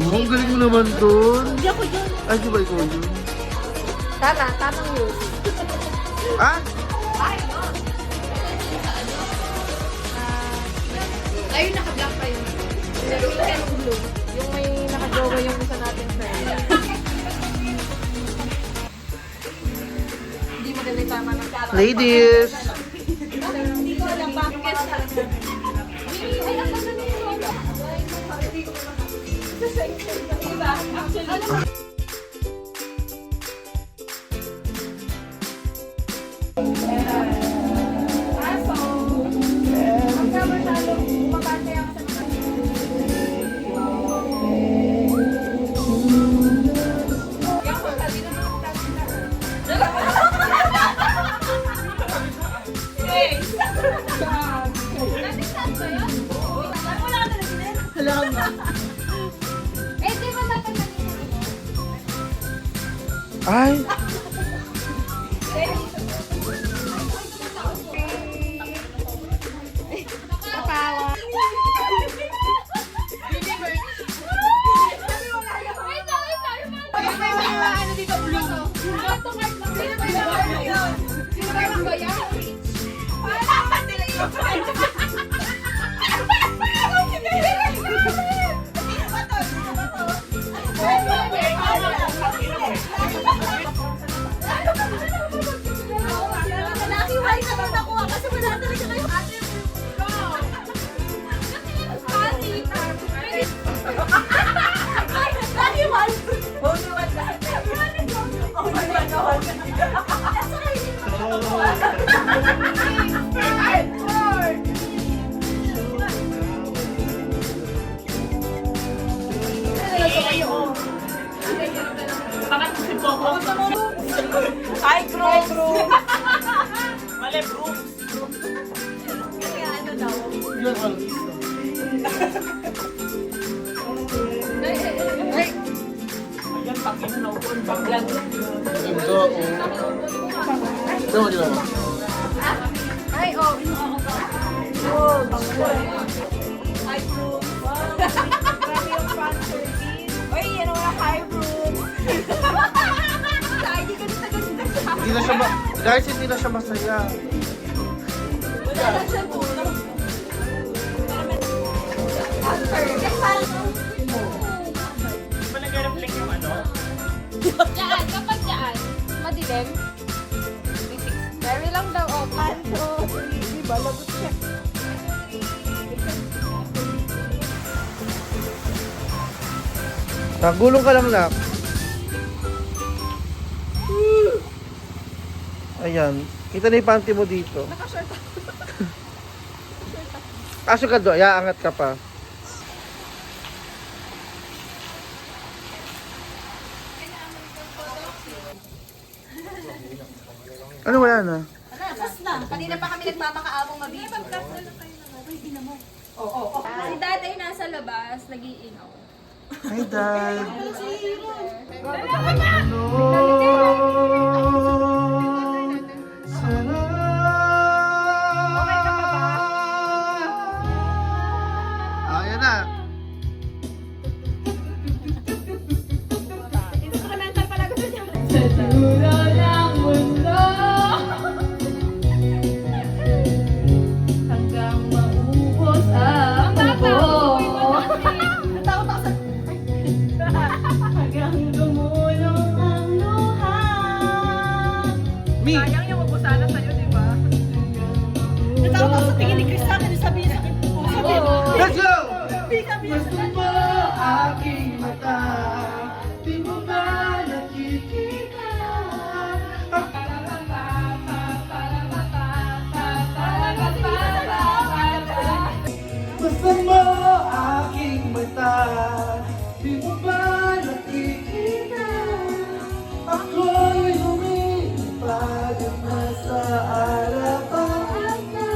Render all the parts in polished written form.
Oh, ang galing mo naman dun. Hindi ako yun. Ay, di ba ikaw yun? Tamang yun. Ah? Ayun, naka-black pa yun. Yung blue. Yung may naka-jowa yung isa natin friend. Hindi maganda yung tama ng kara. Ladies! Hindi ko alam bakit. Ay, ang ganda na yung lola. Diba? Actually, Ay! Hi, Bro! Mali, bro. Kasi ano daw? Yun, ano? Ayan, pangin na naupon. Panglan. Ganda, oh. Ito mo, di ba? Ay, oh. Oh, bangko. Hi, Bro. Grabe yung fan service. Uy, yan ang mga hi, Bro. Ay, di ganito ganda siya. Hindi na siya guys, hindi na siya masaya. Wala na siya tulog. After, Di ba nag-reflect yung ano? Diyan, kapag diyan, madilim. Very lang daw, oh. Kanto. Diba, lagot siya. Gulong ka lang, nak. Ayan. Kita na yung panty mo dito. Naka-short ako. Aso ka doon. Angat ka pa. Ano wala na? Tapos na. Kanina pa kami nagmamakaamong mabibig. Oo. Si dad ay nasa labas, nag-iinaw. Hi, Dad. Okay ka pa ba? Ayan na. Instrumental pala gusto niya. Sa dulo ng mundo hanggang maubos ang pupo. Natakot ako sa... Hanggang dumulong ang luha. Me. Sayang yung mabusana sa'yo, di ba? Natakot ako sa tingin ni Chris sa akin. Sabi niya sa akin. Let's go! Gusto mo Aking mata, di mo ba nakikita? Gusto mo aking mata, di mo ba nakikita? Ako'y lumilipad at nasa harapan na.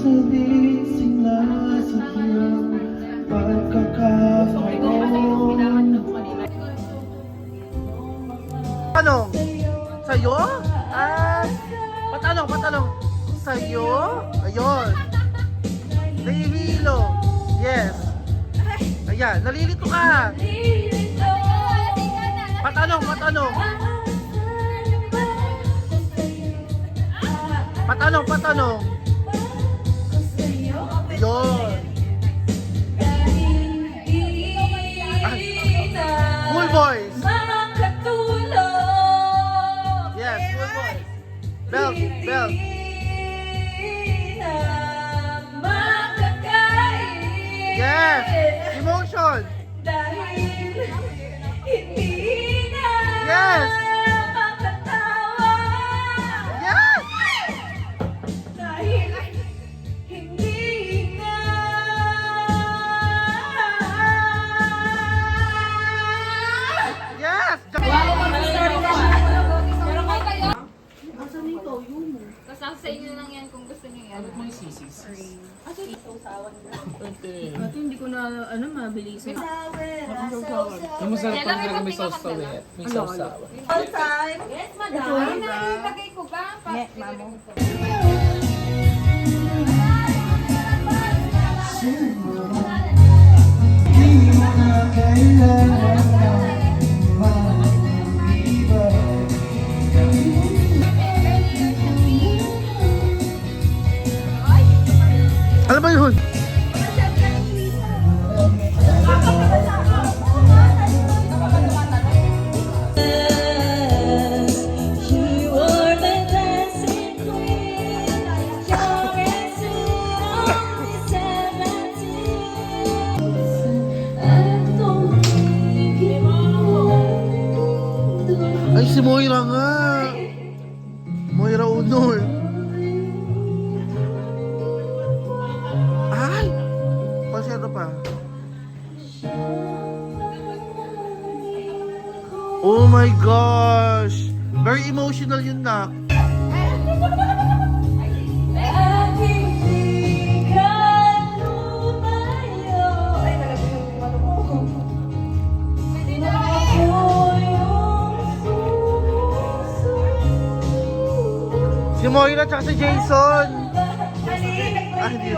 sabihin na sa iyong pagkakataon. Patanong? Sa'yo? Patanong? Sa'yo? Ayun. Nahihilo. Yes. Ayan, nalilito ka. Patanong. Patanong. Ayun. Full voice. Yes, full voice. Belt. Yes. Emotion. Dahil hindi na Yes. makatawa. Yes. Dahil hindi na Yes. Basta sa inyo lang yan kung gusto niyo yan. May sisis. Ate, hindi ko na, mabilisan. Yung masarap pang talaga may sausaw eh. May sausaw. all time. Yes, madam. Ay, nalagay ko ba? Di mo na kailangan mag-ibig. Ano ba yun? You were the dancing queen, young and sweet, only 17. I don't think you know. Ay, si Moira nga. Moira Unol. Ay! Pasero pa. Oh my gosh! Very emotional yun, nak. Aking di ka lumayo. Ay, nalagay yung ano mo. Ako yung susunod. Si Moira tsaka si Jason. Ay, hindi.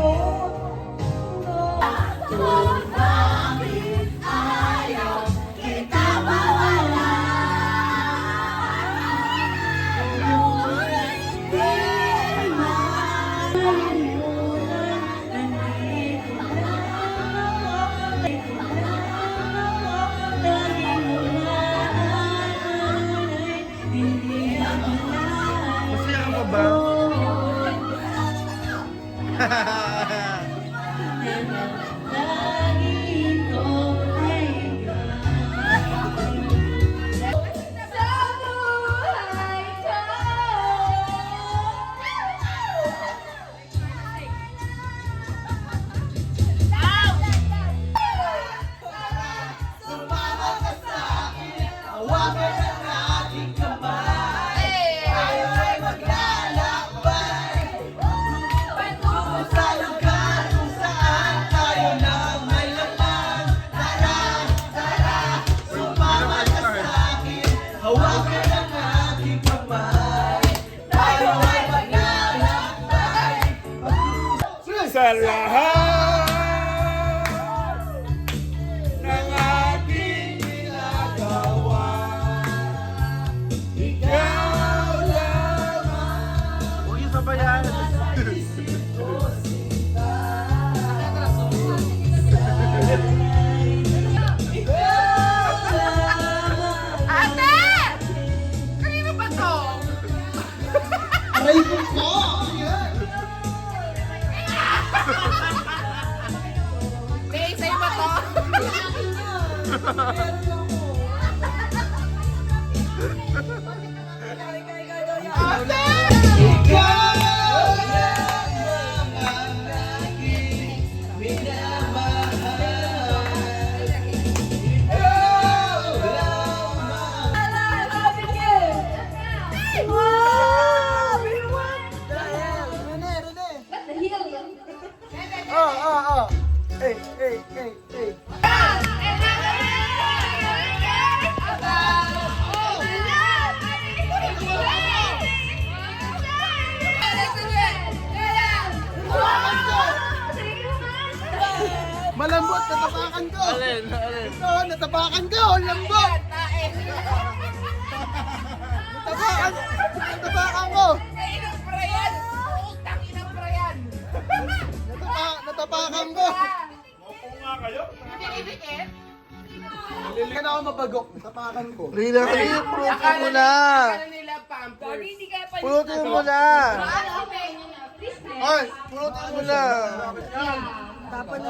Masaya ka pa ba? Sa lahat ng aking ginagawa, ikaw lamang. Huwag yung sabayan. Ate! Kanino ba to? Aray ko po! May sa'yo ba to? Wow! Malambot, natapakan ko. Alin? Ito, natapakan ko. Ang lambot. Natapakan ko. Natapakan ko. Hindi ka na ako mabagok. Natapakan ko. Lila, pulutin mo na. Pulutin mo na. Ay, pulutin mo na. Tapon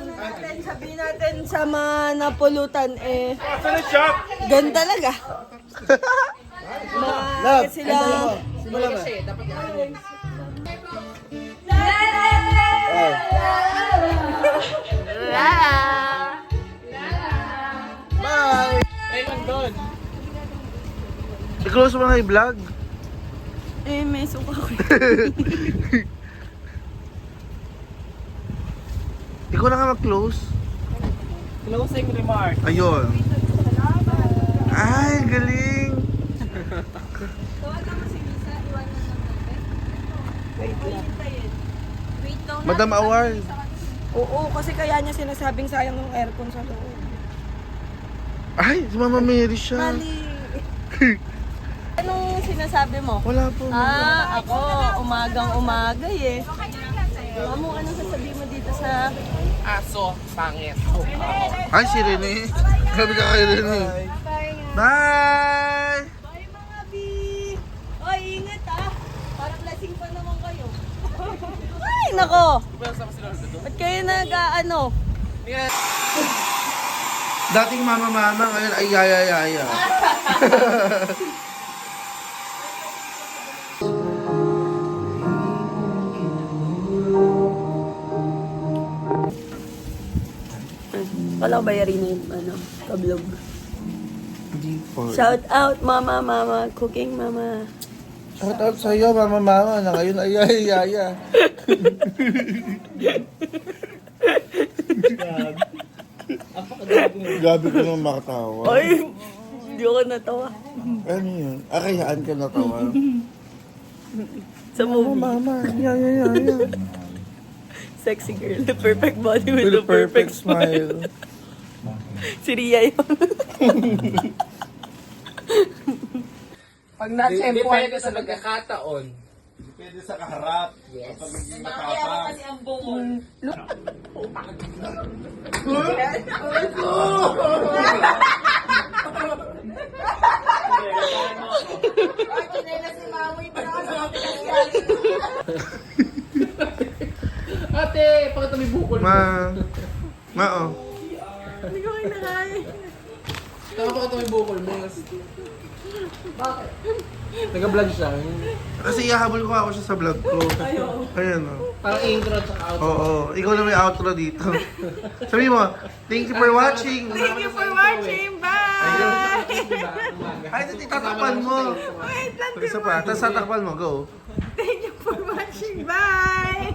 natin, sabihin natin sa mga napulutan eh. Gan talaga. Love, Sila. simula mo. Bye! I-close mo na yung vlog. Eh, may suka ko. Ikaw na nga mag-close. Closing remark. Ayun. Ay, galing. Madam Award. Oo, kasi kaya niya sinasabing sayang yung aircon sa loob. Ay, si Mama Mary siya. Mali. Anong sinasabi mo? Wala po. Ako, umagang-umaga eh. Amo, anong sasabihin mo dito sa... Aso, pangit. Ay, si Rene. Sabi ka kay Rene. Bye! Bye mga bi! Oy, ingat ah! Parang lasing pa naman kayo. Ay, nako! Ba't kayo nag-ano? Dating mama-mama, ngayon ay yaya-yaya. Wala ko bayarin na yung kablog. Hindi po. Shout out, mama, cooking mama. Shout out sa'yo, mama-mama, na ngayon ay yaya-yaya. Gabi ko nang makatawa. Ay, hindi ako natawa. Ano yun? Akayaan ka natawa. Sa movie. Mama, yaya-yaya. Sexy girl, the perfect body with the perfect smile. Si Ria yun. Pag na-tempuhan ka sa nagkakataon. Depende sa kaharap. Yes. Kapag hindi matapang. ang bungol. Ate, pakita mo yung bukol mo. Oh. Hindi ko kinakain. Pakita mo yung bukol mo. Bakit? Nag-vlog siya. Kasi ihahabol ko ako siya sa vlog ko. Ayan o. Parang intro at saka outro. Oo, ikaw na may outro dito. Sabi mo, thank you for watching. Thank you for watching. Bye! Ay, tatakpan mo. Wait lang, Isa pa, tapos tatakpan mo, go. Thank you for watching. Bye!